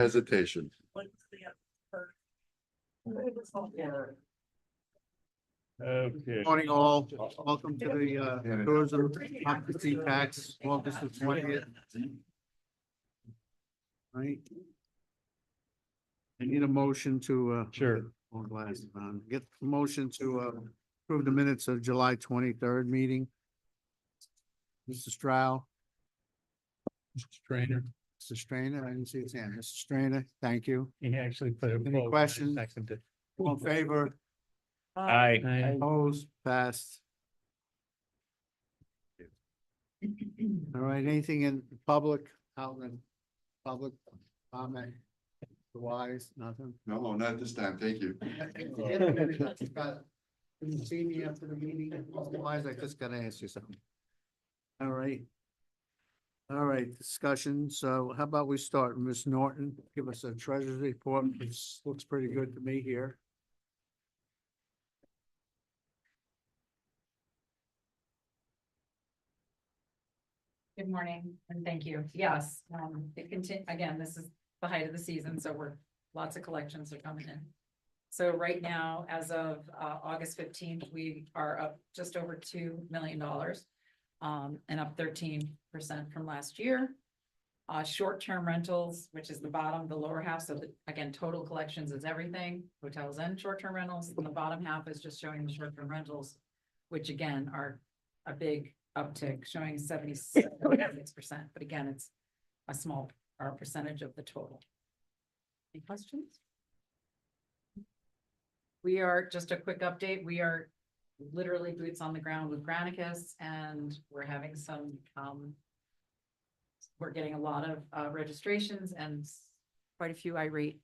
hesitation. Okay. Morning all, welcome to the tourism occupancy tax, August the 20th. Right. I need a motion to Sure. Get the motion to approve the minutes of July 23rd meeting. Mr. Stroud. Mr. Strainer. Mr. Strainer, I didn't see his hand. Mr. Strainer, thank you. He actually put a. Any questions? All in favor? Aye. Opposed, passed. All right, anything in public, out in public comment? Wise, nothing? No, not this time. Thank you. You see me after the meeting, otherwise I just gotta ask you something. All right. All right, discussion. So how about we start, Ms. Norton, give us a treasurer's report, which looks pretty good to me here. Good morning and thank you. Yes, again, this is the height of the season, so lots of collections are coming in. So right now, as of August 15th, we are up just over $2 million and up 13% from last year. Short-term rentals, which is the bottom, the lower half. So again, total collections is everything, hotels and short-term rentals. And the bottom half is just showing the short-term rentals, which again are a big uptick, showing 76%. But again, it's a small percentage of the total. Any questions? We are, just a quick update, we are literally boots on the ground with Granicus, and we're having some, we're getting a lot of registrations and quite a few irate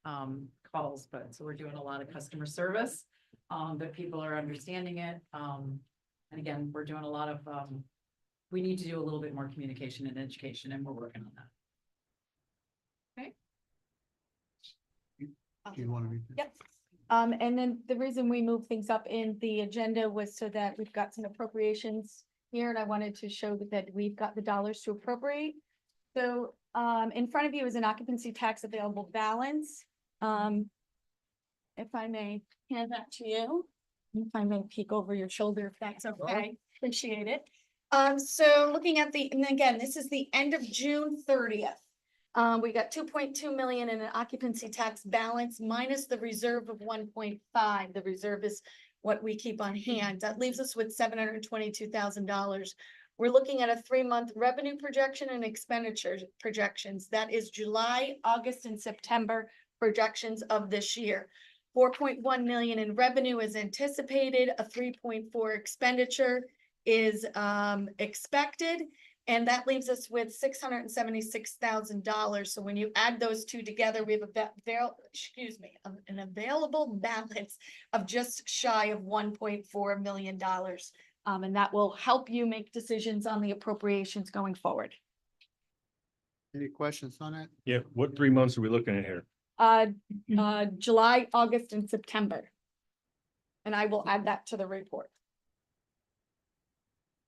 calls, but so we're doing a lot of customer service, but people are understanding it. And again, we're doing a lot of, we need to do a little bit more communication and education, and we're working on that. Okay. Do you want to read? Yep. And then the reason we moved things up in the agenda was so that we've got some appropriations here, and I wanted to show that we've got the dollars to appropriate. So, in front of you is an occupancy tax available balance. If I may hand that to you, if I may peek over your shoulder, if that's okay, appreciate it. So looking at and again, this is the end of June 30th. We got 2.2 million in an occupancy tax balance minus the reserve of 1.5. The reserve is what we keep on hand. That leaves us with $722,000. We're looking at a 3-month revenue projection and expenditure projections. That is July, August, and September projections of this year. 4.1 million in revenue is anticipated. A 3.4 expenditure is expected. And that leaves us with $676,000. So when you add those two together, we have an available balance of just shy of $1.4 million. And that will help you make decisions on the appropriations going forward. Any questions on that? Yeah, what 3 months are we looking at here? July, August, and September. And I will add that to the report.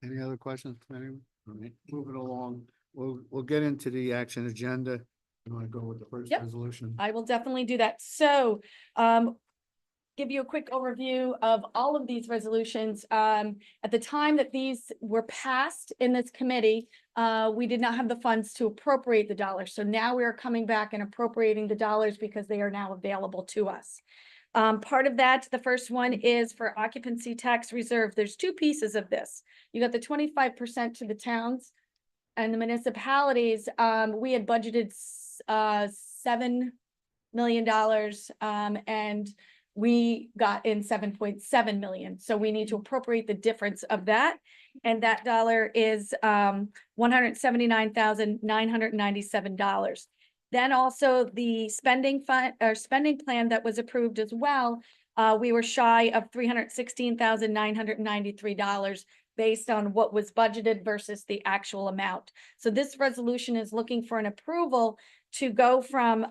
Any other questions from anyone? All right, moving along, we'll get into the action agenda. You want to go with the first Yep. resolution? I will definitely do that. So, give you a quick overview of all of these resolutions. At the time that these were passed in this committee, we did not have the funds to appropriate the dollars. So now we are coming back and appropriating the dollars because they are now available to us. Part of that, the first one is for occupancy tax reserve. There's two pieces of this. You got the 25% to the towns and the municipalities. We had budgeted $7 million and we got in 7.7 million. So we need to appropriate the difference of that. And that dollar is $179,997. Then also the spending fund or spending plan that was approved as well. We were shy of $316,993 based on what was budgeted versus the actual amount. So this resolution is looking for an approval to go from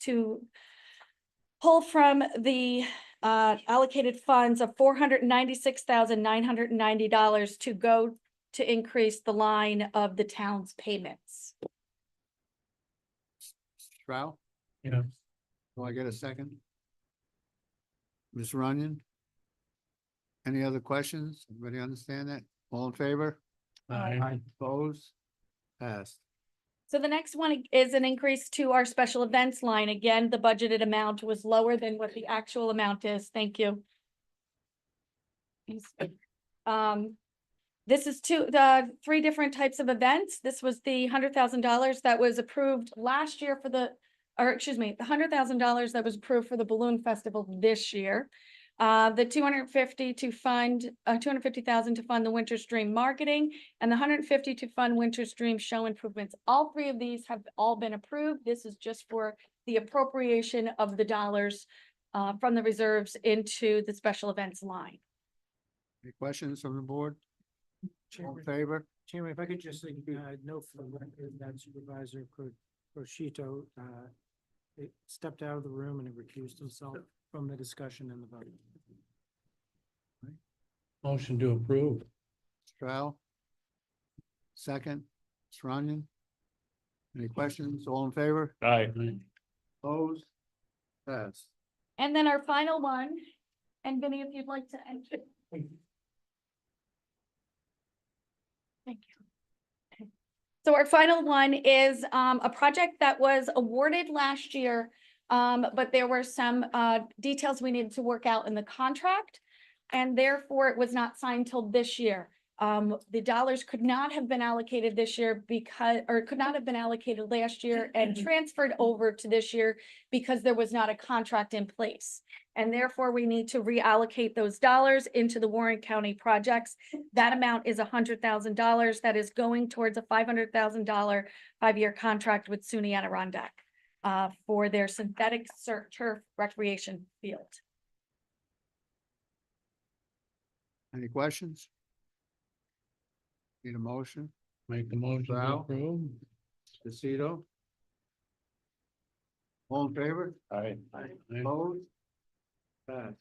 to pull from the allocated funds of $496,990 to go to increase the line of the town's payments. Stroud? Yeah. Do I get a second? Ms. Runyon? Any other questions? Everybody understand that? All in favor? Aye. Opposed? Passed. So the next one is an increase to our special events line. Again, the budgeted amount was lower than what the actual amount is. Thank you. This is the three different types of events. This was the $100,000 that was approved last year for the, or excuse me, the $100,000 that was approved for the Balloon Festival this year. The 250 to fund, 250,000 to fund the Winter Stream marketing, and the 150 to fund Winter Stream show improvements. All three of these have all been approved. This is just for the appropriation of the dollars from the reserves into the special events line. Any questions from the board? All in favor? Chairman, if I could just note for the record that Supervisor Croshito stepped out of the room and recused himself from the discussion and the vote. Motion to approve. Stroud? Second, Ms. Runyon? Any questions? All in favor? Aye. Opposed? Passed. And then our final one, and Vinny, if you'd like to enter. Thank you. So our final one is a project that was awarded last year, but there were some details we needed to work out in the contract, and therefore it was not signed till this year. The dollars could not have been allocated this year could not have been allocated last year and transferred over to this year because there was not a contract in place. And therefore we need to reallocate those dollars into the Warren County projects. That amount is $100,000 that is going towards a $500,000 5-year contract with SUNY Adirondack for their synthetic turf recreation field. Any questions? Need a motion? Make the motion to Stroud? approve. DeCito? All in favor? Aye. Opposed? Passed.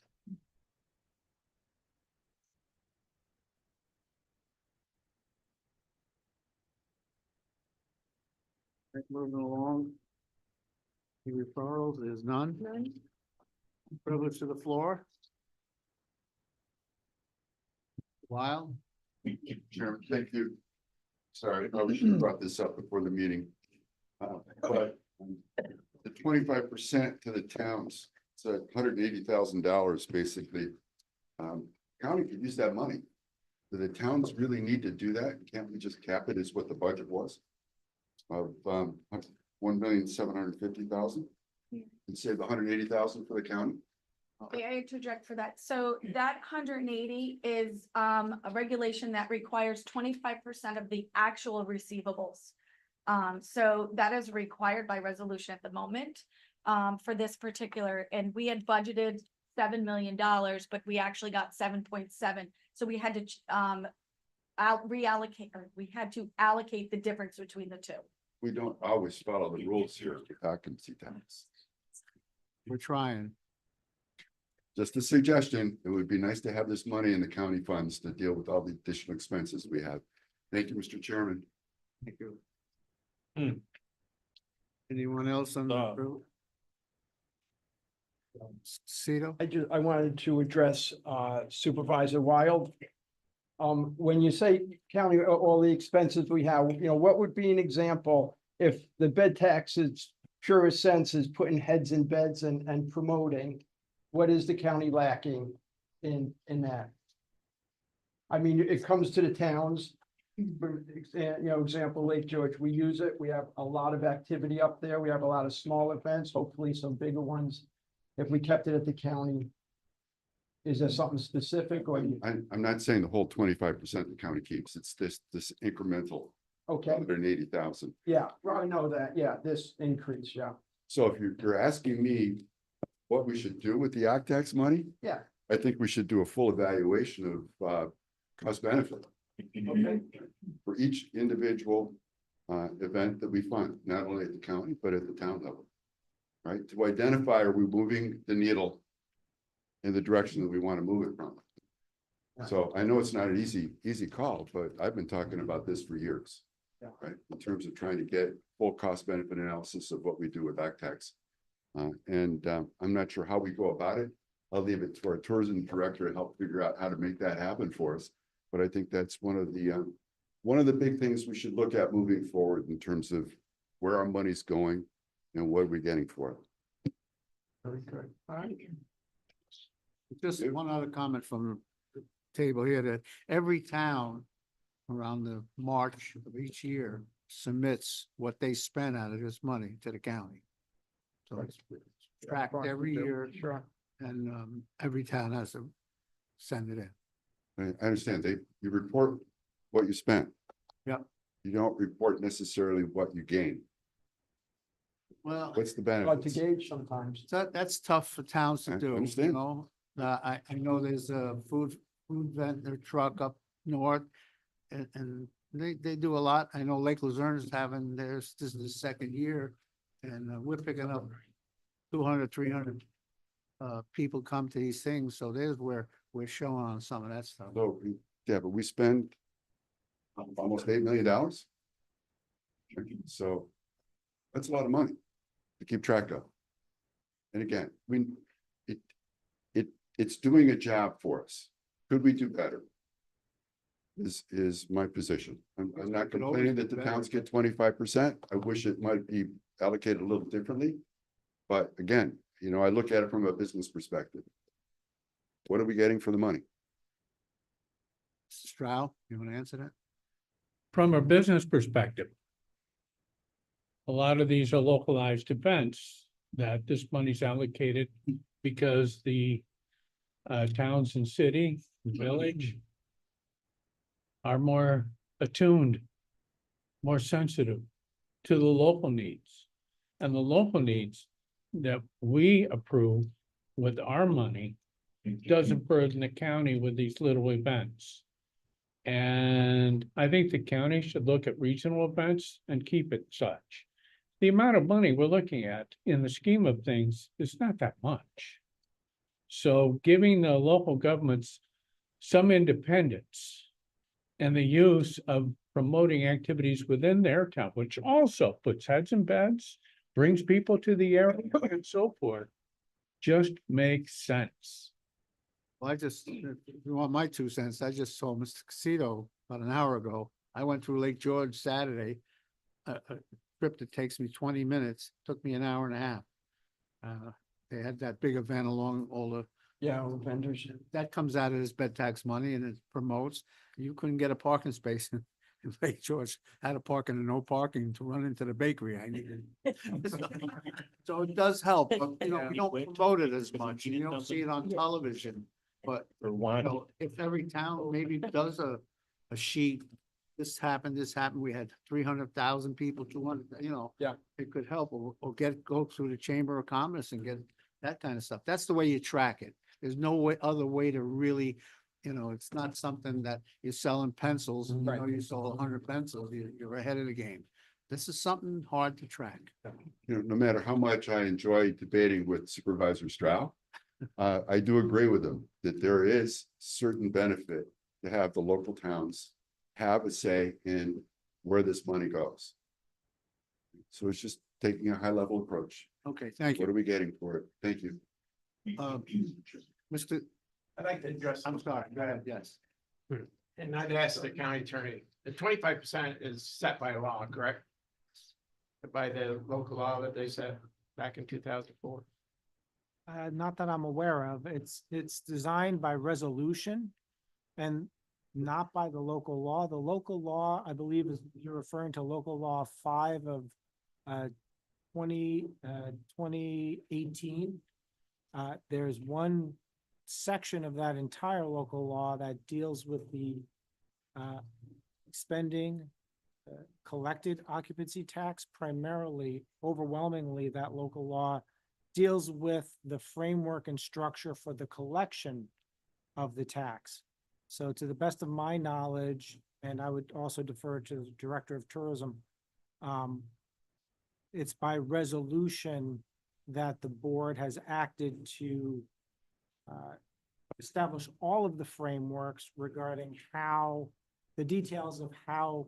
Right, moving along. The referrals is none. Privilege to the floor. Lyle? Chairman, thank you. Sorry, I probably should have brought this up before the meeting. But the 25% to the towns, it's $180,000 basically. County could use that money. Do the towns really need to do that? Can't we just cap it as what the budget was? Of $1,750,000 and save $180,000 for the county? May I interject for that? So that 180 is a regulation that requires 25% of the actual receivables. So that is required by resolution at the moment for this particular, and we had budgeted $7 million, but we actually got 7.7. So we had to reallocate, or we had to allocate the difference between the two. We don't always follow the rules here with occupancy tax. We're trying. Just a suggestion, it would be nice to have this money in the county funds to deal with all the additional expenses we have. Thank you, Mr. Chairman. Thank you. Hmm. Anyone else on the group? Cito? I wanted to address Supervisor Wild. When you say county, all the expenses we have, what would be an example if the bed tax is purest sense is putting heads in beds and promoting? What is the county lacking in that? I mean, it comes to the towns, example, Lake George, we use it. We have a lot of activity up there. We have a lot of small events, hopefully some bigger ones. If we kept it at the county, is there something specific or? I'm not saying the whole 25% the county keeps. It's this incremental Okay, 180,000. yeah, I know that. Yeah, this increase, yeah. So if you're asking me what we should do with the act tax money, Yeah. I think we should do a full evaluation of cost benefit for each individual event that we fund, not only at the county, but at the town level. Right, to identify, are we moving the needle in the direction that we want to move it from? So I know it's not an easy call, but I've been talking about this for years. Yeah. Right, in terms of trying to get full cost benefit analysis of what we do with act tax I'm not sure how we go about it. I'll leave it to our tourism director to help figure out how to make that happen for us. But I think that's one of the big things we should look at moving forward in terms of where our money's going and what we're getting for it. Very good. All right. Just one other comment from the table here, that every town around the March of each year submits what they spent out of this money to the county. So it's tracked every year. Sure. And every town has to send it in. I understand you report what you spent. Yep. You don't report necessarily what you gain. Well, What's the Hard to benefits? gauge sometimes. that's tough for towns to I do, you understand. know? I know there's a food vendor truck up north. And they do a lot. I know Lake Luzerne is having theirs, this is the second year. And we're picking up 200, 300 people come to these things. So there's where we're showing on some of that stuff. So, yeah, but we spend almost $8 million. So that's a lot of money to keep track of. And again, it's doing a job for us. Could we do better? Is my position. I'm not could always complaining do that the better. towns get 25%. I wish it might be allocated a little differently. But again, I look at it from a business perspective. What are we getting for the money? Stroud, you want to answer that? From a business perspective, a lot of these are localized events that this money's allocated because the towns and city, village are more attuned, more sensitive to the local needs. And the local needs that we approve with our money doesn't burden the county with these little events. And I think the county should look at regional events and keep it such. The amount of money we're looking at in the scheme of things is not that much. So giving the local governments some independence and the use of promoting activities within their town, which also puts heads in beds, brings people to the area and so forth, just makes sense. Well, if you want my 2 cents, I just saw Mr. Casito about an hour ago. I went through Lake George Saturday. A trip that takes me 20 minutes, took me an hour and a half. They had that big event along all the, Yeah, vendors. that comes out of this bed tax money and it promotes. You couldn't get a parking space in Lake George, had to park in a no parking to run into the bakery I needed. So it does help, but we don't promote it as much. You don't see it on television. But if every town maybe does a sheet, this happened, we had 300,000 people, 200, Yeah. it could help, or go through the Chamber of Commerce and get that kind of stuff. That's the way you track it. There's no other way to really, it's not something that you're selling pencils and you sold 100 pencils, you're ahead of the game. This is something hard to track. No matter how much I enjoy debating with Supervisor Stroud, I do agree with him that there is certain benefit to have the local towns have a say in where this money goes. So it's just taking a high level approach. Okay, thank What are you. we getting for it? Thank you. Mr. I'd like to address, I'm sorry, go ahead, yes. and I'd ask the county attorney, the 25% is set by law, correct? By the local law that they set back in 2004. Not that I'm aware of. It's designed by resolution and not by the local law. The local law, I believe, is you're referring to local law 5 of 2018. There's one section of that entire local law that deals with the expending collected occupancy tax, primarily, overwhelmingly, that local law deals with the framework and structure for the collection of the tax. So to the best of my knowledge, and I would also defer to the Director of Tourism, it's by resolution that the board has acted to establish all of the frameworks regarding how, the details of how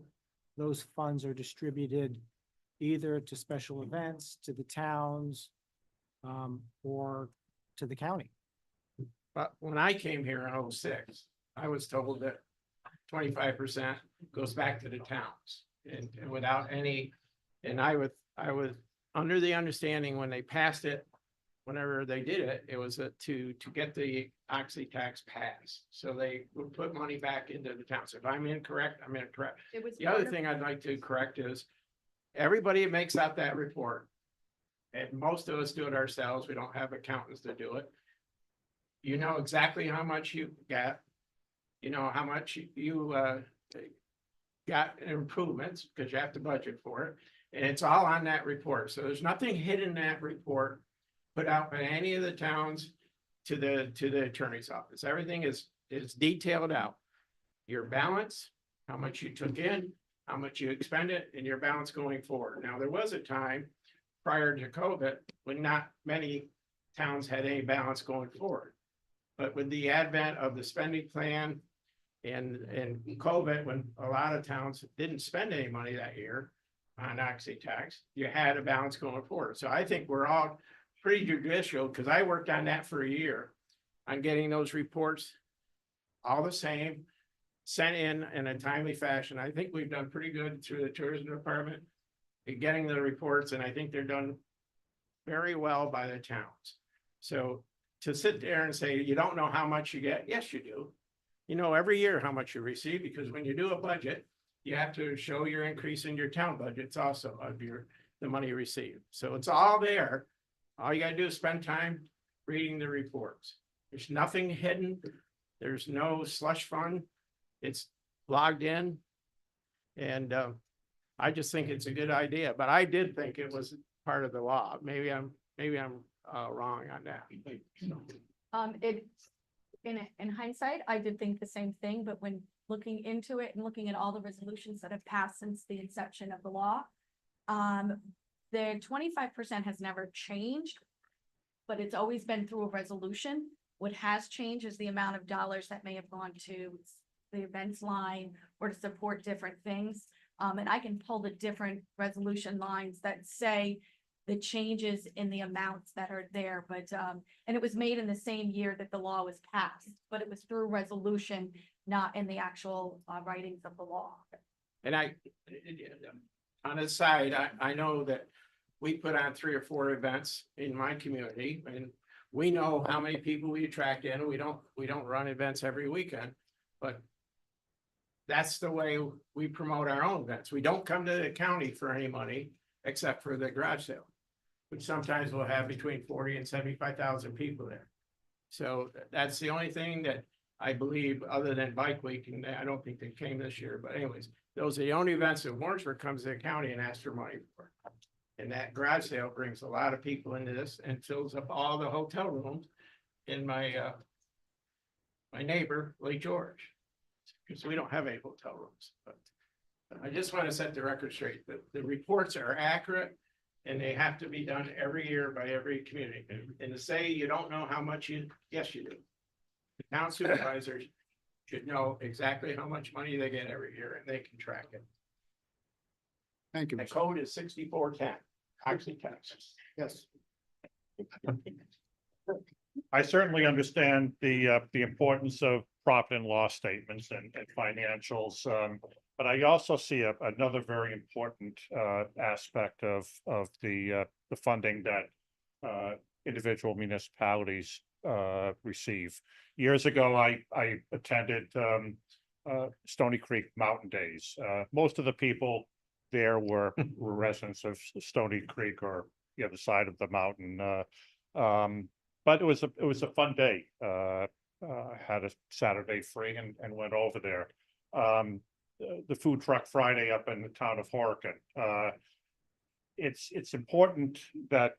those funds are distributed, either to special events, to the towns, or to the county. But when I came here in '06, I was told that 25% goes back to the towns and without any, and I was under the understanding when they passed it, whenever they did it, it was to get the oxy tax passed. So they would put money back into the towns. If I'm incorrect, I'm incorrect. It was The other part of- thing I'd like to correct is everybody makes out that report. And most of us do it ourselves. We don't have accountants to do it. You know exactly how much you got. You know how much you got improvements because you have to budget for it. And it's all on that report. So there's nothing hidden in that report put out by any of the towns to the attorney's office. Everything is detailed out. Your balance, how much you took in, how much you expended, and your balance going forward. Now, there was a time prior to COVID when not many towns had any balance going forward. But with the advent of the spending plan and COVID, when a lot of towns didn't spend any money that year on oxy tax, you had a balance going forward. So I think we're all pretty judicial, because I worked on that for a year on getting those reports all the same, sent in a timely fashion. I think we've done pretty good through the tourism department in getting the reports, and I think they're done very well by the towns. So to sit there and say, you don't know how much you get, yes, you do. You know every year how much you receive, because when you do a budget, you have to show your increase in your town budgets also of the money you receive. So it's all there. All you gotta do is spend time reading the reports. There's nothing hidden. There's no slush fund. It's logged in. And I just think it's a good idea, but I did think it was part of the law. Maybe I'm wrong on that. It, in hindsight, I did think the same thing, but when looking into it and looking at all the resolutions that have passed since the inception of the law, the 25% has never changed, but it's always been through a resolution. What has changed is the amount of dollars that may have gone to the events line or to support different things. And I can pull the different resolution lines that say the changes in the amounts that are there, but, and it was made in the same year that the law was passed, but it was through resolution, not in the actual writings of the law. And on the side, I know that we put on 3 or 4 events in my community, and we know how many people we attract in. We don't run events every weekend, but that's the way we promote our own events. We don't come to the county for any money except for the garage sale, which sometimes will have between 40 and 75,000 people there. So that's the only thing that I believe, other than Bike Week, and I don't think they came this year, but anyways, those are the only events that Warrensburg comes to the county and asks for money for. And that garage sale brings a lot of people into this and fills up all the hotel rooms in my neighbor, Lake George, because we don't have any hotel rooms. But I just want to set the record straight. The reports are accurate and they have to be done every year by every community. And to say you don't know how much yes, you do. The town supervisors should know exactly how much money they get every year and they can track it. Thank you. The code is 6410, oxy taxes. Yes. I certainly understand the importance of profit and loss statements and financials. But I also see another very important aspect of the funding that individual municipalities receive. Years ago, I attended Stony Creek Mountain Days. Most of the people there were residents of Stony Creek or the other side of the mountain. But it was a fun day. Had a Saturday free and went over there. The Food Truck Friday up in the town of Horicon. It's important that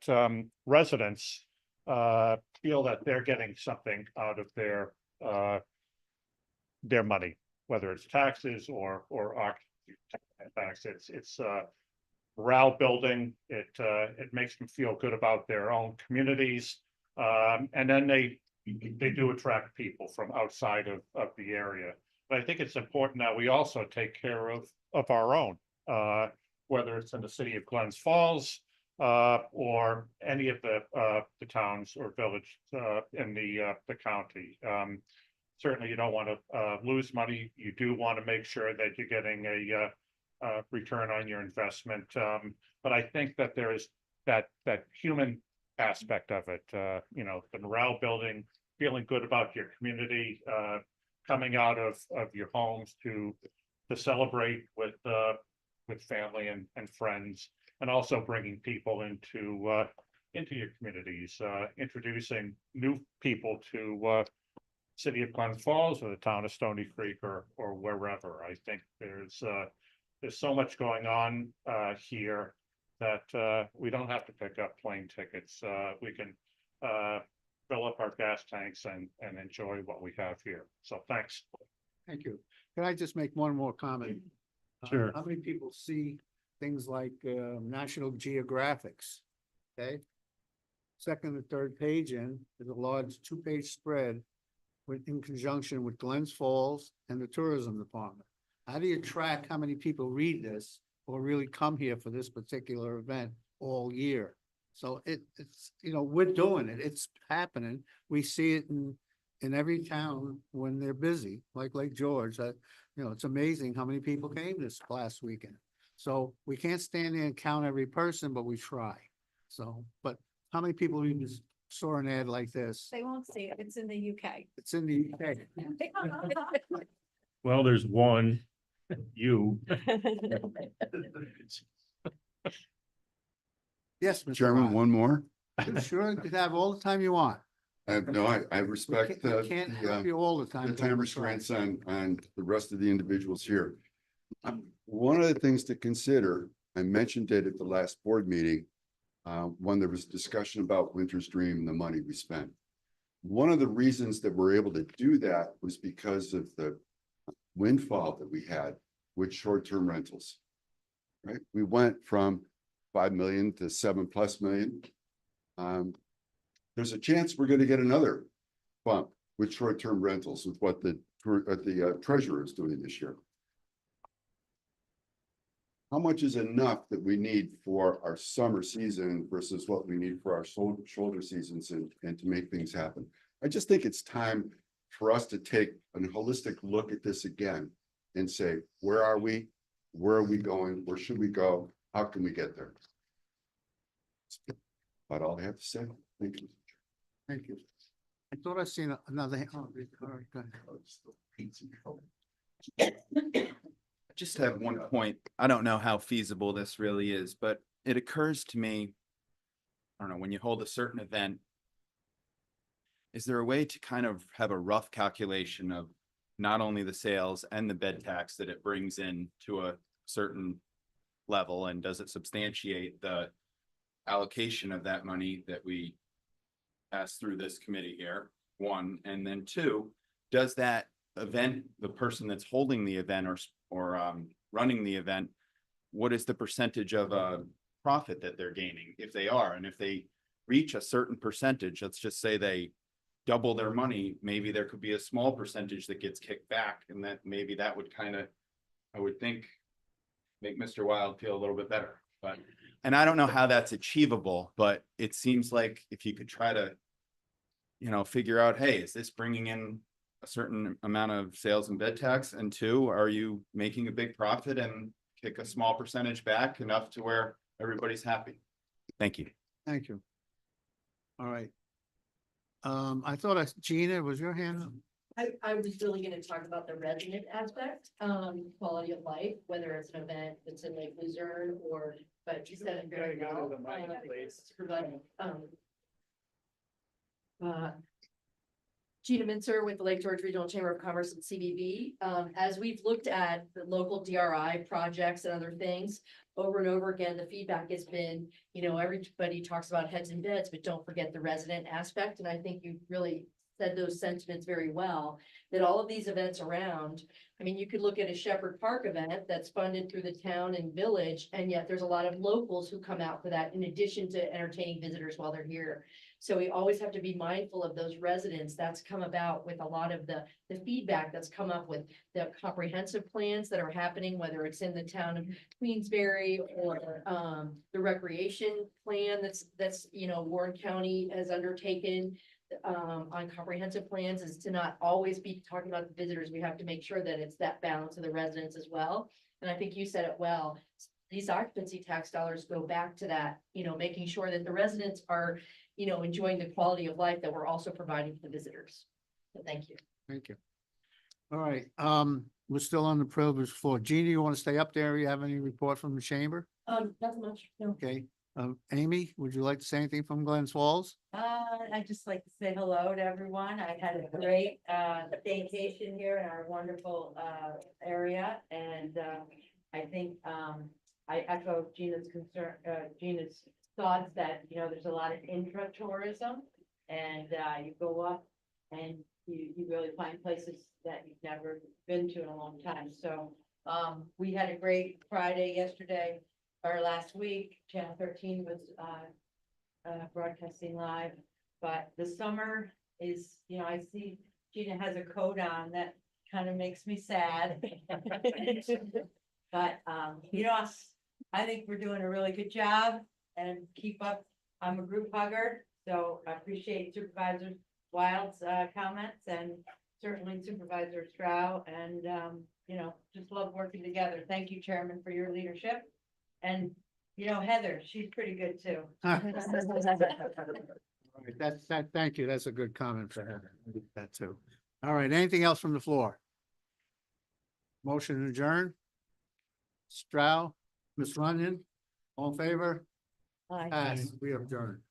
residents feel that they're getting something out of their money, whether it's taxes or tax. It's morale building. It makes them feel good about their own communities, and then they do attract people from outside of the area. But I think it's important that we also take care of our own, whether it's in the city of Glens Falls, or any of the towns or village, in the county. Certainly you don't want to, lose money. You do want to make sure that you're getting a return on your investment. But I think that there is that human aspect of it, the morale building, feeling good about your community, coming out of your homes to celebrate with family and friends, and also bringing people into your communities, introducing new people to city of Glens Falls or the town of Stony Creek or wherever. I think there's so much going on here that we don't have to pick up plane tickets. We can fill up our gas tanks and enjoy what we have here. So thanks. Thank you. Can I just make one more comment? Sure. How many people see things like National Geographics? Okay. Second and third page in is a large 2-page spread in conjunction with Glens Falls and the tourism department. How do you track how many people read this or really come here for this particular event all year? So it's, we're doing it. It's happening. We see it in every town when they're busy, like Lake George. It's amazing how many people came this last weekend. So we can't stand there and count every person, but we try. So, but how many people even saw an ad like this? They won't see it. It's in the UK. It's in the UK. Well, there's one, you. Yes, Mr. Chairman, Ryan. one more. You sure, you can have all the time you want. No, I We respect can't have you all the time. the time restraints on the rest of the individuals here. One of the things to consider, I mentioned it at the last board meeting, when there was discussion about Winter's Dream and the money we spent. One of the reasons that we're able to do that was because of the windfall that we had with short-term rentals. Right? We went from 5 million to 7+ million. There's a chance we're going to get another bump with short-term rentals with what the treasurer is doing this year. How much is enough that we need for our summer season versus what we need for our shoulder seasons and to make things happen? I just think it's time for us to take a holistic look at this again and say, where are we? Where are we going? Where should we go? How can we get there? That's all I have to say. Thank you. Thank you. I thought I seen another. All right, go ahead. I just have one point. I don't know how feasible this really is, but it occurs to me, I don't know, when you hold a certain event, is there a way to kind of have a rough calculation of not only the sales and the bed tax that it brings in to a certain level, and does it substantiate the allocation of that money that we pass through this committee here? One, and then two, does that event, the person that's holding the event or running the event, what is the percentage of a profit that they're gaining if they are? And if they reach a certain percentage, let's just say they double their money, maybe there could be a small percentage that gets kicked back, and that maybe that would kind of, I would think, make Mr. Wild feel a little bit better. But, and I don't know how that's achievable, but it seems like if you could try to, figure out, hey, is this bringing in a certain amount of sales and bed tax? And two, are you making a big profit and kick a small percentage back enough to where everybody's happy? Thank you. Thank you. All right. I thought Gina, was your hand up? I was really gonna talk about the resident aspect, quality of life, whether it's an event that's in Lake Luzerne or, but you said it very well. Providing, Gina Mincer with the Lake George Regional Chamber of Commerce and CBB. As we've looked at the local DRI projects and other things, over and over again, the feedback has been, everybody talks about heads and beds, but don't forget the resident aspect. And I think you really said those sentiments very well, that all of these events around, I mean, you could look at a Shepherd Park event that's funded through the town and village, and yet there's a lot of locals who come out for that in addition to entertaining visitors while they're here. So we always have to be mindful of those residents. That's come about with a lot of the feedback that's come up with the comprehensive plans that are happening, whether it's in the town of Queensbury or the recreation plan that's, you know, Warren County has undertaken on comprehensive plans, is to not always be talking about the visitors. We have to make sure that it's that balance of the residents as well. And I think you said it well. These occupancy tax dollars go back to that, you know, making sure that the residents are, you know, enjoying the quality of life that we're also providing for the visitors. So thank you. Thank you. All right, we're still on the privilege floor. Jeannie, you want to stay up there? You have any report from the chamber? Not much, no. Okay, Amy, would you like to say anything from Glens Falls? I'd just like to say hello to everyone. I had a great vacation here in our wonderful area, and I think I echo Gina's concern, Gina's thoughts that, you know, there's a lot of intra-tourism, and you go up and you really find places that you've never been to in a long time. So we had a great Friday yesterday, or last week. Channel 13 was broadcasting live, but the summer is, you know, I see Gina has a coat on that kind of makes me sad. But you know, I think we're doing a really good job, and keep up. I'm a group hugger, so I appreciate Supervisor Wild's comments, and certainly Supervisor Stroud, and you know, just love working together. Thank you, Chairman, for your leadership. And you know, Heather, she's pretty good too. All right, thank you. That's a good comment for her. That too. All right, anything else from the floor? Motion to adjourn? Stroud, Ms. Runyon, all in favor? Bye. Pass, we adjourn.